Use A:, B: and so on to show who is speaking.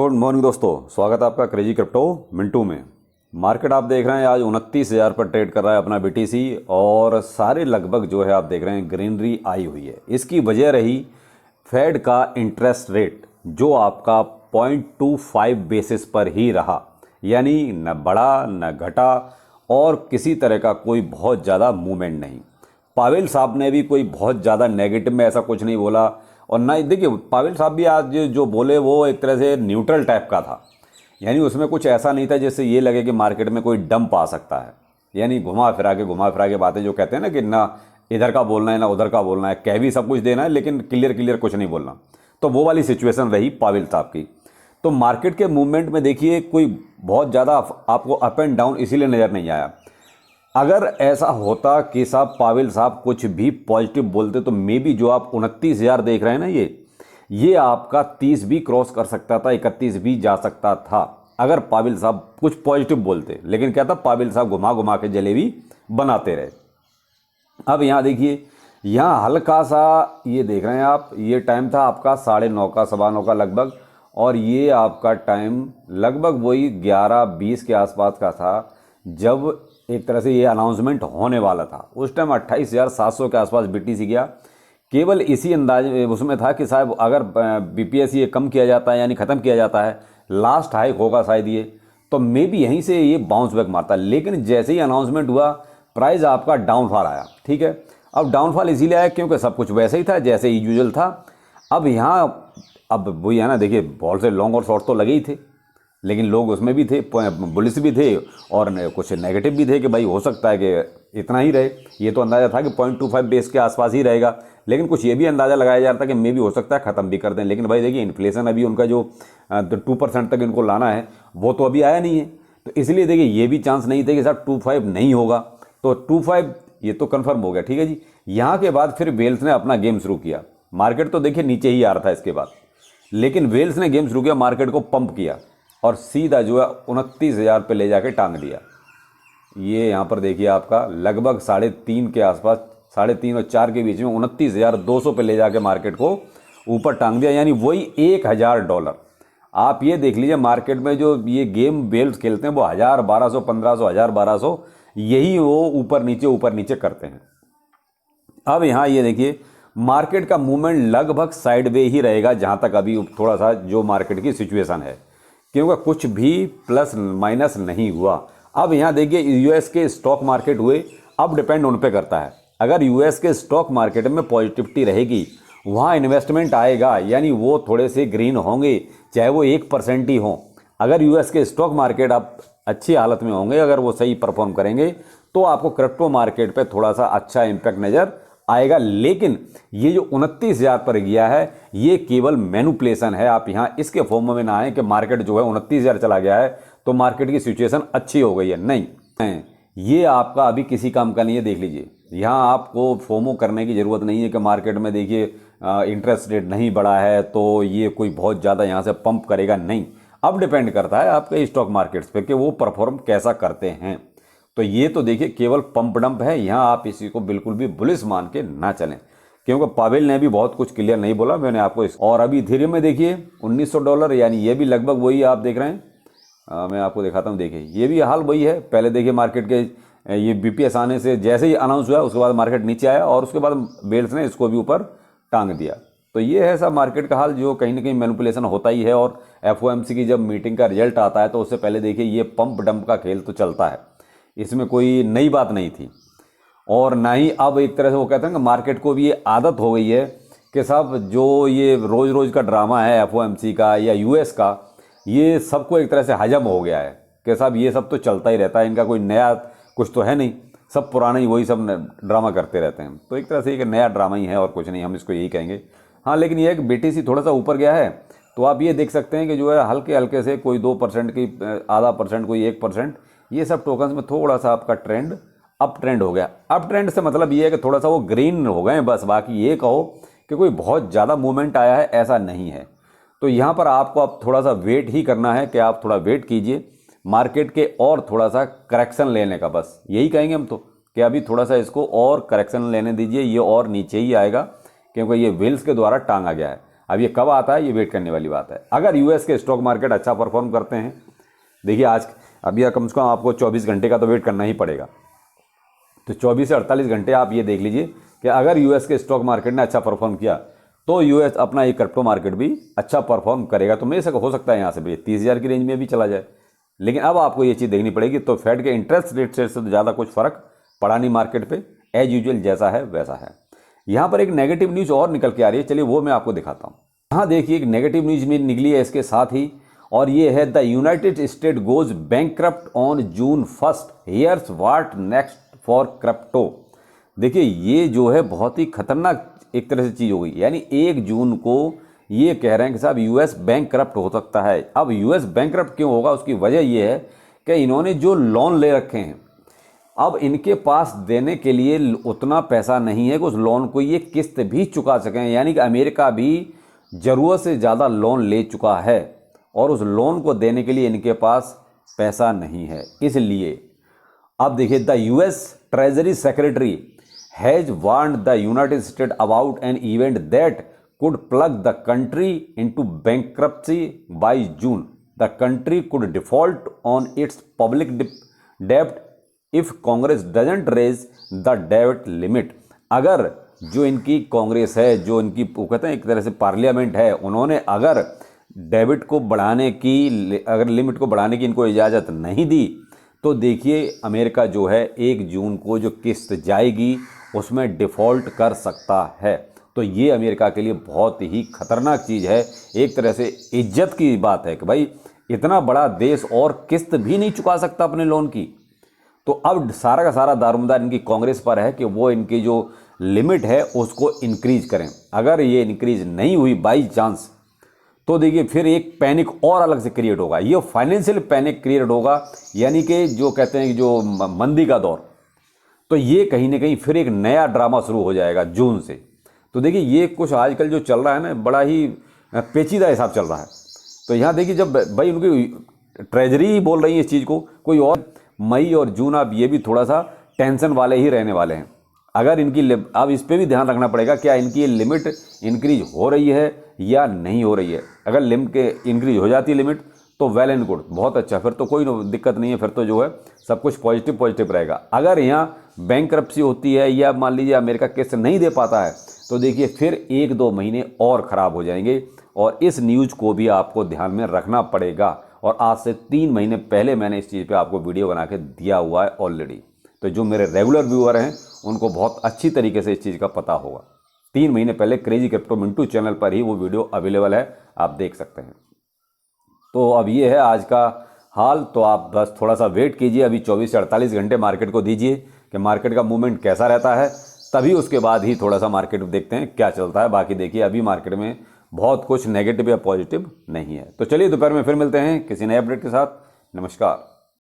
A: Good morning दोस्तों, स्वागत है आपका क्रेजी क्रिप्टो मिंटू में। मार्केट आप देख रहे हैं आज 29,000 पर ट्रेड कर रहा है अपना बीटीसी और सारे लगभग जो है आप देख रहे हैं ग्रीनरी आई हुई है। इसकी वजह रही फेड का इंटरेस्ट रेट जो आपका 0.25 बेसिस पर ही रहा, यानी न बढ़ा न घटा और किसी तरह का कोई बहुत ज़्यादा मूवमेंट नहीं। पावेल साहब ने भी कोई बहुत ज़्यादा नेगेटिव में ऐसा कुछ नहीं बोला और ना देखिए पावेल साहब भी आज जो बोले वो एक तरह से न्यूट्रल टाइप का था, यानी उसमें कुछ ऐसा नहीं था जिससे ये लगे कि मार्केट में कोई डंप आ सकता है। यानी घुमा फिरा के बातें जो कहते हैं ना कि ना इधर का बोलना है ना उधर का बोलना है, कह भी सब कुछ देना है लेकिन क्लियर कुछ नहीं बोलना, तो वो वाली सिचुएशन रही पावेल साहब की। तो मार्केट के मूवमेंट में देखिए कोई बहुत ज़्यादा आपको अप एंड डाउन इसीलिए नज़र नहीं आया। अगर ऐसा होता कि साहब पावेल साहब कुछ भी पॉजिटिव बोलते तो मे बी जो आप 29,000 देख रहे हैं ना ये आपका 30 भी क्रॉस कर सकता था, 31 भी जा सकता था अगर पावेल साहब कुछ पॉजिटिव बोलते। लेकिन क्या था, पावेल साहब घुमा के जलेबी बनाते रहे। अब यहाँ देखिए, यहाँ हल्का सा ये देख रहे हैं आप, ये टाइम था आपका 9:30 का 9:15 का लगभग, और ये आपका टाइम लगभग वही 11:20 के आसपास का था जब एक तरह से ये अनाउंसमेंट होने वाला था। उस टाइम 28,700 के आसपास बीटीसी गया। केवल इसी अंदाज उसमें था कि साहब अगर बीपीएस ये कम किया जाता है यानी ख़त्म किया जाता है, लास्ट हाइक होगा शायद ये, तो मे बी यहीं से ये बाउंस बैक मारता। लेकिन जैसे ही अनाउंसमेंट हुआ प्राइस आपका डाउनफॉल आया। ठीक है, अब डाउनफॉल इसीलिए आया क्योंकि सब कुछ वैसे ही था जैसे यूजुअल था। अब यहाँ अब वही है ना, देखिए बहुत से लॉन्ग और शॉर्ट तो लगे ही थे, लेकिन लोग उसमें भी थे, बुलिश भी थे और कुछ नेगेटिव भी थे कि भाई हो सकता है कि इतना ही रहे। ये तो अंदाज़ा था कि 0.25 बेस के आसपास ही रहेगा, लेकिन कुछ ये भी अंदाज़ा लगाया जा रहा था कि मे भी हो सकता है ख़त्म भी कर दें। लेकिन भाई देखिए इन्फ्लेशन अभी उनका जो 2% तक इनको लाना है वो तो अभी आया नहीं है, तो इसलिए देखिए ये भी चांस नहीं थे कि साहब 2.5 नहीं होगा, तो 2.5 ये तो कन्फर्म हो गया। ठीक है जी, यहाँ के बाद फिर वेल्स ने अपना गेम शुरू किया। मार्केट तो देखिए नीचे ही आ रहा था इसके बाद, लेकिन वेल्स ने गेम शुरू किया, मार्केट को पंप किया और सीधा जो है 29,000 पे ले जाके टांग दिया। ये यहाँ पर देखिए आपका लगभग 3.5 के आसपास, 3.5 और 4 के बीच में 29,200 पे ले जाके मार्केट को ऊपर टांग दिया, यानी वही $1,000। आप ये देख लीजिए मार्केट में जो ये गेम वेल्स खेलते हैं वो 1,000, 1,200, 1,500, 1,000, 1,200 यही वो ऊपर नीचे करते हैं। अब यहाँ ये देखिए मार्केट का मूवमेंट लगभग साइडवे ही रहेगा जहाँ तक अभी थोड़ा सा जो मार्केट की सिचुएशन है, क्योंकि कुछ भी प्लस माइनस नहीं हुआ। अब यहाँ देखिए यूएस के स्टॉक मार्केट हुए, अब डिपेंड उन पे करता है। अगर यूएस के स्टॉक मार्केट में पॉजिटिविटी रहेगी, वहाँ इन्वेस्टमेंट आएगा, यानी वो थोड़े से ग्रीन होंगे, चाहे वो 1% ही हों। अगर यूएस के स्टॉक मार्केट आप अच्छी हालत में होंगे, अगर वो सही परफॉर्म करेंगे तो आपको क्रिप्टो मार्केट पर थोड़ा सा अच्छा इम्पैक्ट नज़र आएगा। लेकिन ये जो 29,000 पर गया है ये केवल मैनिपुलेशन है। आप यहाँ इसके फॉर्म में ना आए कि मार्केट जो है 29,000 चला गया है तो मार्केट की सिचुएशन अच्छी हो गई है, नहीं, ये आपका अभी किसी काम का नहीं है। देख लीजिए यहाँ आपको फोमो करने की ज़रूरत नहीं है कि मार्केट में देखिए इंटरेस्ट रेट नहीं बढ़ा है तो ये कोई बहुत ज़्यादा यहाँ से पंप करेगा, नहीं। अब डिपेंड करता है आपके स्टॉक मार्केट्स पर कि वो परफॉर्म कैसा करते हैं। तो ये तो देखिए केवल पंप डंप है, यहाँ आप इसी को बिल्कुल भी बुलिश मान के ना चलें, क्योंकि पावेल ने भी बहुत कुछ क्लियर नहीं बोला मैंने आपको और अभी इथेरियम में देखिए $1,900, यानी ये भी लगभग वही आप देख रहे हैं। मैं आपको दिखाता हूँ, देखिए ये भी हाल वही है। पहले देखिए मार्केट के ये बीपीएस आने से जैसे ही अनाउंस हुआ उसके बाद मार्केट नीचे आया और उसके बाद वेल्स ने इसको भी ऊपर टांग दिया। तो ये है सब मार्केट का हाल, जो कहीं ना कहीं मैनिपुलेशन होता ही है। और FOMC की जब मीटिंग का रिजल्ट आता है तो उससे पहले देखिए ये पंप डंप का खेल तो चलता है, इसमें कोई नई बात नहीं थी। और ना ही अब एक तरह से वो कहते हैं कि मार्केट को भी ये आदत हो गई है कि साहब जो ये रोज़ का ड्रामा है FOMC का या US का, ये सबको एक तरह से हजम हो गया है कि साहब ये सब तो चलता ही रहता है, इनका कोई नया कुछ तो है नहीं, सब पुराना ही वही सब ड्रामा करते रहते हैं। तो एक तरह से एक नया ड्रामा ही है और कुछ नहीं, हम इसको यही कहेंगे। हाँ, लेकिन ये है कि BTC थोड़ा सा ऊपर गया है तो आप ये देख सकते हैं कि जो है हल्के हल्के से कोई 2% की, आधा % कोई 1%, ये सब टोकन्स में थोड़ा सा आपका ट्रेंड अप ट्रेंड हो गया। अप ट्रेंड से मतलब ये है कि थोड़ा सा वो ग्रीन हो गए बस, बाकी ये कहो कि कोई बहुत ज़्यादा मूवमेंट आया है ऐसा नहीं है। तो यहाँ पर आपको अब थोड़ा सा वेट ही करना है कि आप थोड़ा वेट कीजिए मार्केट के और थोड़ा सा करेक्शन लेने का, बस यही कहेंगे हम तो कि अभी थोड़ा सा इसको और करेक्शन लेने दीजिए, ये और नीचे ही आएगा क्योंकि ये वेल्स के द्वारा टांगा गया है। अब ये कब आता है, ये वेट करने वाली बात है। अगर यूएस के स्टॉक मार्केट अच्छा परफॉर्म करते हैं, देखिए आज अब यह कम से कम आपको 24 घंटे का तो वेट करना ही पड़ेगा, तो 24 से 48 घंटे आप ये देख लीजिए कि अगर यूएस के स्टॉक मार्केट ने अच्छा परफॉर्म किया तो यूएस अपना ये क्रिप्टो मार्केट भी अच्छा परफॉर्म करेगा। तो मेरे से हो सकता है यहाँ से भी 30,000 की रेंज में भी चला जाए। लेकिन अब आपको ये चीज़ देखनी पड़ेगी, तो फेड के इंटरेस्ट रेट से तो ज़्यादा कुछ फ़र्क पड़ा नहीं मार्केट पे, एज यूजुअल जैसा है वैसा है। यहाँ पर एक नेगेटिव न्यूज़ और निकल के आ रही है, चलिए वो मैं आपको दिखाता हूँ। यहाँ देखिए एक नेगेटिव न्यूज़ में निकली है इसके साथ ही, और ये है the United State goes bankrupt on June 1, here's what next for crypto. देखिए ये जो है बहुत ही खतरनाक एक तरह से चीज़ हो गई, यानी 1 जून को ये कह रहे हैं कि साहब यूएस बैंकक्रप्ट हो सकता है। अब यूएस बैंकक्रप्ट क्यों होगा, उसकी वजह ये है कि इन्होंने जो लोन ले रखे हैं, अब इनके पास देने के लिए उतना पैसा नहीं है कि उस लोन को ये किस्त भी चुका सकें। यानी कि अमेरिका भी ज़रूरत से ज़्यादा लोन ले चुका है और उस लोन को देने के लिए इनके पास पैसा नहीं है। इसलिए अब देखिए the US treasury secretary has warned the United state about an event that could plug the country into bankruptcy by June. The country could default on its public debt if Congress doesn't raise the debt limit. अगर जो इनकी कांग्रेस है, जो इनकी कहते हैं एक तरह से पार्लियामेंट है, उन्होंने अगर डेबिट को बढ़ाने की, अगर लिमिट को बढ़ाने की इनको इजाज़त नहीं दी, तो देखिए अमेरिका जो है 1 जून को जो किस्त जाएगी उसमें डिफ़ॉल्ट कर सकता है। तो ये अमेरिका के लिए बहुत ही खतरनाक चीज़ है। एक तरह से इज्जत की बात है कि भाई इतना बड़ा देश और किस्त भी नहीं चुका सकता अपने लोन की। तो अब सारा का सारा दारोमदार इनकी कांग्रेस पर है कि वो इनकी जो लिमिट है उसको इंक्रीज करें। अगर ये इंक्रीज नहीं हुई बाई चांस, तो देखिए फिर एक पैनिक और अलग से क्रिएट होगा, ये फाइनेंशियल पैनिक क्रिएट होगा, यानी कि जो कहते हैं कि जो मंदी का दौर, तो ये कहीं ना कहीं फिर एक नया ड्रामा शुरू हो जाएगा जून से। तो देखिए ये कुछ आजकल जो चल रहा है ना, बड़ा ही पेचीदा हिसाब चल रहा है। तो यहाँ देखिए जब भाई उनकी ट्रेजरी ही बोल रही है इस चीज़ को, कोई और मई और जून अब ये भी थोड़ा सा टेंशन वाले ही रहने वाले हैं। अगर इनकी अब इस पर भी ध्यान रखना पड़ेगा, क्या इनकी ये लिमिट इंक्रीज हो रही है या नहीं हो रही है। अगर लिमिट के इंक्रीज हो जाती है लिमिट तो वेल एंड गुड, बहुत अच्छा, फिर तो कोई दिक्कत नहीं है, फिर तो जो है सब कुछ पॉजिटिव रहेगा। अगर यहाँ बैंकरप्सी होती है या मान लीजिए अमेरिका किस्त नहीं दे पाता है, तो देखिए फिर 1-2 महीने और ख़राब हो जाएंगे। और इस न्यूज़ को भी आपको ध्यान में रखना पड़ेगा। और आज से 3 महीने पहले मैंने इस चीज़ पे आपको वीडियो बना के दिया हुआ है ऑलरेडी। तो जो मेरे रेगुलर व्यूअर हैं उनको बहुत अच्छी तरीके से इस चीज़ का पता होगा। 3 महीने पहले क्रेजी क्रिप्टो मिंटू चैनल पर ही वो वीडियो अवेलेबल है, आप देख सकते हैं। तो अब ये है आज का हाल। तो आप बस थोड़ा सा वेट कीजिए, अभी 24 से 48 घंटे मार्केट को दीजिए कि मार्केट का मूवमेंट कैसा रहता है, तभी उसके बाद ही थोड़ा सा मार्केट देखते हैं क्या चलता है। बाकी देखिए अभी मार्केट में बहुत कुछ नेगेटिव या पॉजिटिव नहीं है। तो चलिए दोपहर में फिर मिलते हैं किसी नए अपडेट के साथ। नमस्कार।